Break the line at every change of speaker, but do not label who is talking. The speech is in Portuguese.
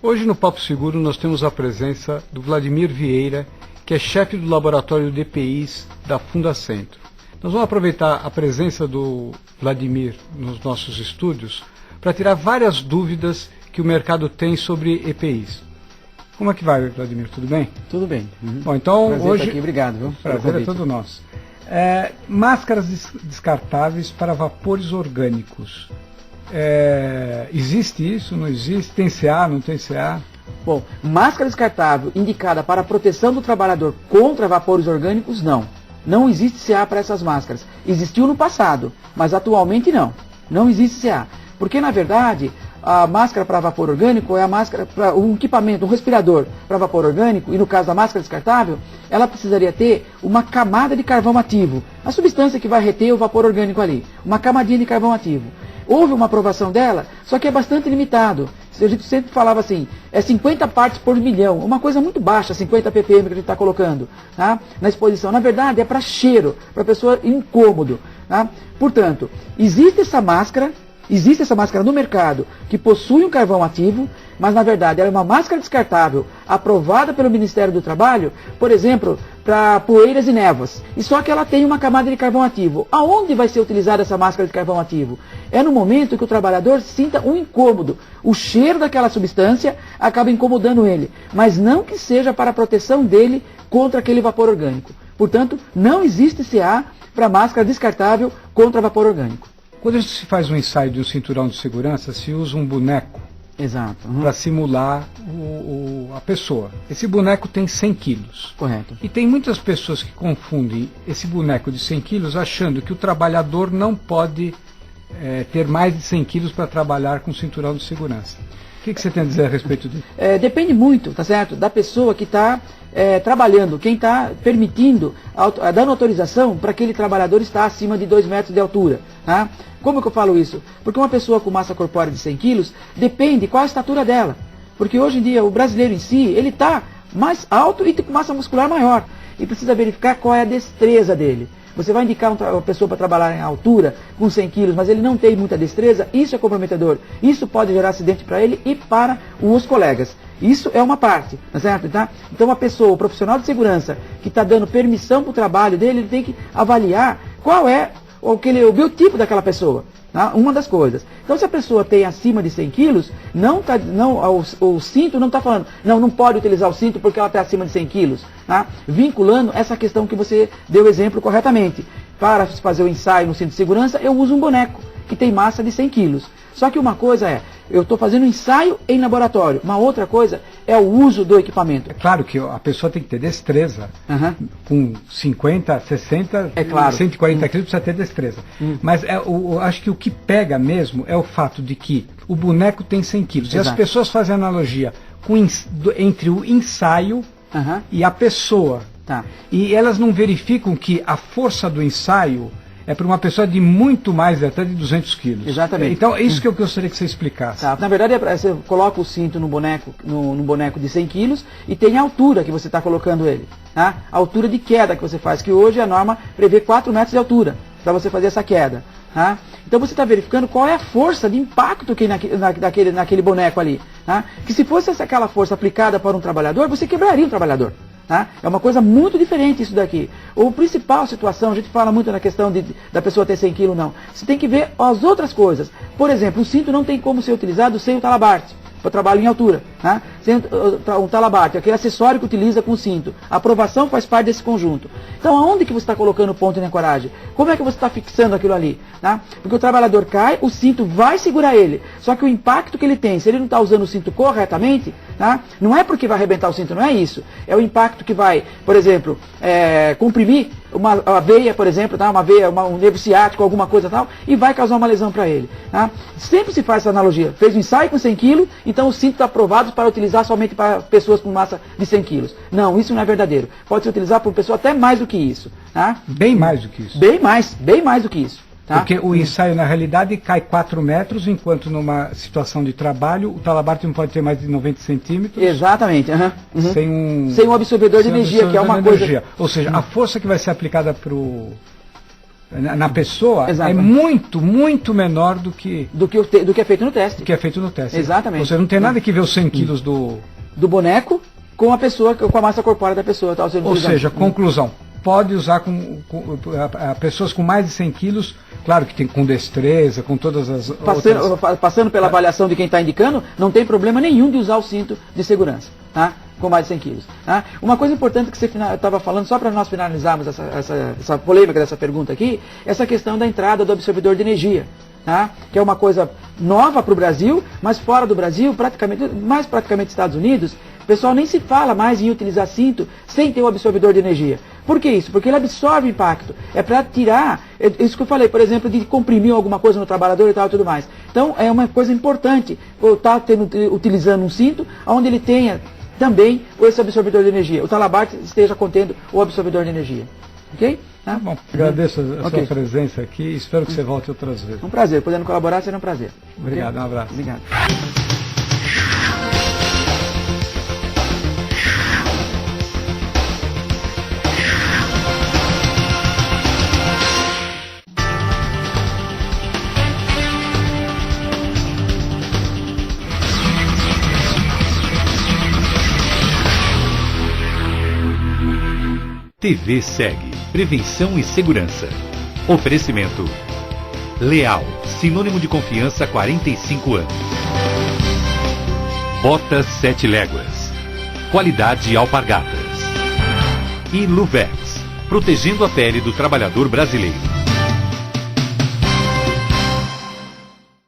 Hoje no Papo Seguro nós temos a presença do Vladimir Vieira, que é chefe do laboratório de EPIs da Fundacentro. Nós vamos aproveitar a presença do Vladimir nos nossos estúdios para tirar várias dúvidas que o mercado tem sobre EPIs. Como é que vai, Vladimir? Tudo bem?
Tudo bem.
Bom, então
prazer
hoje...
estar aqui. Obrigado. Viu?
Prazer é todo nosso. Máscaras descartáveis para vapores orgânicos. Existe isso? Não existe? Tem CA? Não tem CA?
Bom, máscara descartável indicada para a proteção do trabalhador contra vapores orgânicos, não. Não existe CA para essas máscaras. Existiu no passado, mas atualmente não. Não existe CA. Porque, na verdade, a máscara para vapor orgânico é a máscara para um equipamento, um respirador para vapor orgânico, e no caso da máscara descartável, ela precisaria ter uma camada de carvão ativo, a substância que vai reter o vapor orgânico ali, uma camadinha de carvão ativo. Houve uma aprovação dela, só que é bastante limitado. A gente sempre falava assim, é 50 partes por milhão, uma coisa muito baixa, 50 ppm que a gente está colocando, tá, na exposição. Na verdade é para cheiro, para a pessoa incômodo. Tá? Portanto, existe essa máscara no mercado que possui um carvão ativo, mas na verdade ela é uma máscara descartável aprovada pelo Ministério do Trabalho, por exemplo, para poeiras e névoas. E só que ela tem uma camada de carvão ativo. Aonde vai ser utilizada essa máscara de carvão ativo? É no momento que o trabalhador sinta um incômodo. O cheiro daquela substância acaba incomodando ele, mas não que seja para a proteção dele contra aquele vapor orgânico. Portanto, não existe CA para máscara descartável contra vapor orgânico.
Quando se faz um ensaio de um cinturão de segurança, se usa um boneco para simular a pessoa. Esse boneco tem 100 quilos.
Correto.
E tem muitas pessoas que confundem esse boneco de 100 quilos achando que o trabalhador não pode ter mais de 100 quilos para trabalhar com cinturão de segurança. O que você tem a dizer a respeito disso?
Depende muito, tá certo, da pessoa que está trabalhando, quem está permitindo, dando autorização para aquele trabalhador estar acima de 2 metros de altura. Tá? Como que eu falo isso? Porque uma pessoa com massa corpórea de 100 quilos, depende qual a estatura dela. Porque hoje em dia o brasileiro em si, ele está mais alto e com massa muscular maior. E precisa verificar qual é a destreza dele. Você vai indicar uma pessoa para trabalhar em altura com 100 quilos, mas ele não tem muita destreza, isso é comprometedor. Isso pode gerar acidente para ele e para os colegas. Isso é uma parte, tá certo? Tá? Então uma pessoa, o profissional de segurança que está dando permissão para o trabalho dele, ele tem que avaliar qual é o biotipo daquela pessoa. Tá? Uma das coisas. Então se a pessoa tem acima de 100 quilos, o cinto não está falando, não pode utilizar o cinto porque ela está acima de 100 quilos. Tá? Vinculando essa questão que você deu exemplo corretamente. Para fazer o ensaio no cinto de segurança, eu uso um boneco que tem massa de 100 quilos. Só que uma coisa eu estou fazendo um ensaio em laboratório. Uma outra coisa é o uso do equipamento.
É claro que a pessoa tem que ter destreza. Com 50, 60, 140 quilos precisa ter destreza. Mas eu acho que o que pega mesmo é o fato de que o boneco tem 100 quilos. Exato. E as pessoas fazem analogia entre o ensaio e a pessoa.
Tá.
E elas não verificam que a força do ensaio é para uma pessoa de muito mais, até de 200 quilos.
Exatamente.
Então, é isso que eu gostaria que você explicasse.
Tá. Na verdade, você coloca o cinto no boneco de 100 quilos e tem a altura que você está colocando ele. Tá? A altura de queda que você faz, que hoje a norma prevê 4 metros de altura para você fazer essa queda. Tá? Então você está verificando qual é a força de impacto que naquele boneco ali. Tá? Que se fosse aquela força aplicada para um trabalhador, você quebraria um trabalhador. Tá? É uma coisa muito diferente isso daqui. A principal situação, a gente fala muito na questão da pessoa ter 100 quilos, não. Você tem que ver as outras coisas. Por exemplo, o cinto não tem como ser utilizado sem o talabarte, para trabalho em altura. Tá? Sem um talabarte, aquele acessório que utiliza com o cinto. A aprovação faz parte desse conjunto. Então, aonde que você está colocando o ponto de ancoragem? Como é que você está fixando aquilo ali? Tá? Porque o trabalhador cai, o cinto vai segurar ele. Só que o impacto que ele tem, se ele não está usando o cinto corretamente, tá? Não é porque vai arrebentar o cinto, não é isso. É o impacto que vai, por exemplo, comprimir uma veia, por exemplo, tá? Um nervo ciático, alguma coisa tal, e vai causar uma lesão para ele. Tá? Sempre se faz essa analogia. Fez um ensaio com 100 kg, então o cinto está aprovado para utilizar somente para pessoas com massa de 100 quilos. Não, isso não é verdadeiro. Pode ser utilizado por pessoa até mais do que isso. Tá?
Bem mais do que isso.
Bem mais do que isso. Tá?
Porque o ensaio, na realidade, cai 4 metros, enquanto numa situação de trabalho, o talabarte não pode ter mais de 90 centímetros.
Exatamente.
Sem
um absorvedor de energia, que é uma coisa...
Ou seja, a força que vai ser aplicada para o na pessoa
Exato.
é muito, muito menor do que
é feito no teste.
do que é feito no teste.
Exatamente.
Você não tem nada que ver os 100 quilos do
boneco com a pessoa, com a massa corpórea da pessoa. Tá,
Ou seja, conclusão, pode usar a pessoas com mais de 100 quilos, claro que tem com destreza, com todas as
passando pela avaliação de quem está indicando, não tem problema nenhum de usar o cinto de segurança, tá? Com mais de 100 quilos. Tá? Uma coisa importante que você estava falando, só para nós finalizarmos essa polêmica dessa pergunta aqui, essa questão da entrada do absorvedor de energia. Tá? Que é uma coisa nova para o Brasil, mas fora do Brasil, mais praticamente Estados Unidos, o pessoal nem se fala mais em utilizar cinto sem ter o absorvedor de energia. Por que isso? Porque ele absorve impacto. É para tirar, isso que eu falei, por exemplo, de comprimir alguma coisa no trabalhador e tal e tudo mais. Então é uma coisa importante estar utilizando um cinto onde ele tenha também esse absorvedor de energia. O talabarte esteja contendo o absorvedor de energia. Ok?
Tá bom. Agradeço a sua presença aqui e espero que você volte outras vezes.
Um prazer. Podendo colaborar, será um prazer.
Obrigado, um abraço.
Obrigado.
TV Segue. Prevenção e segurança. Oferecimento. Leal. Sinônimo de confiança há 45 anos. Botas 7 léguas. Qualidade Alpargatas. E Luvex. Protegendo a pele do trabalhador brasileiro.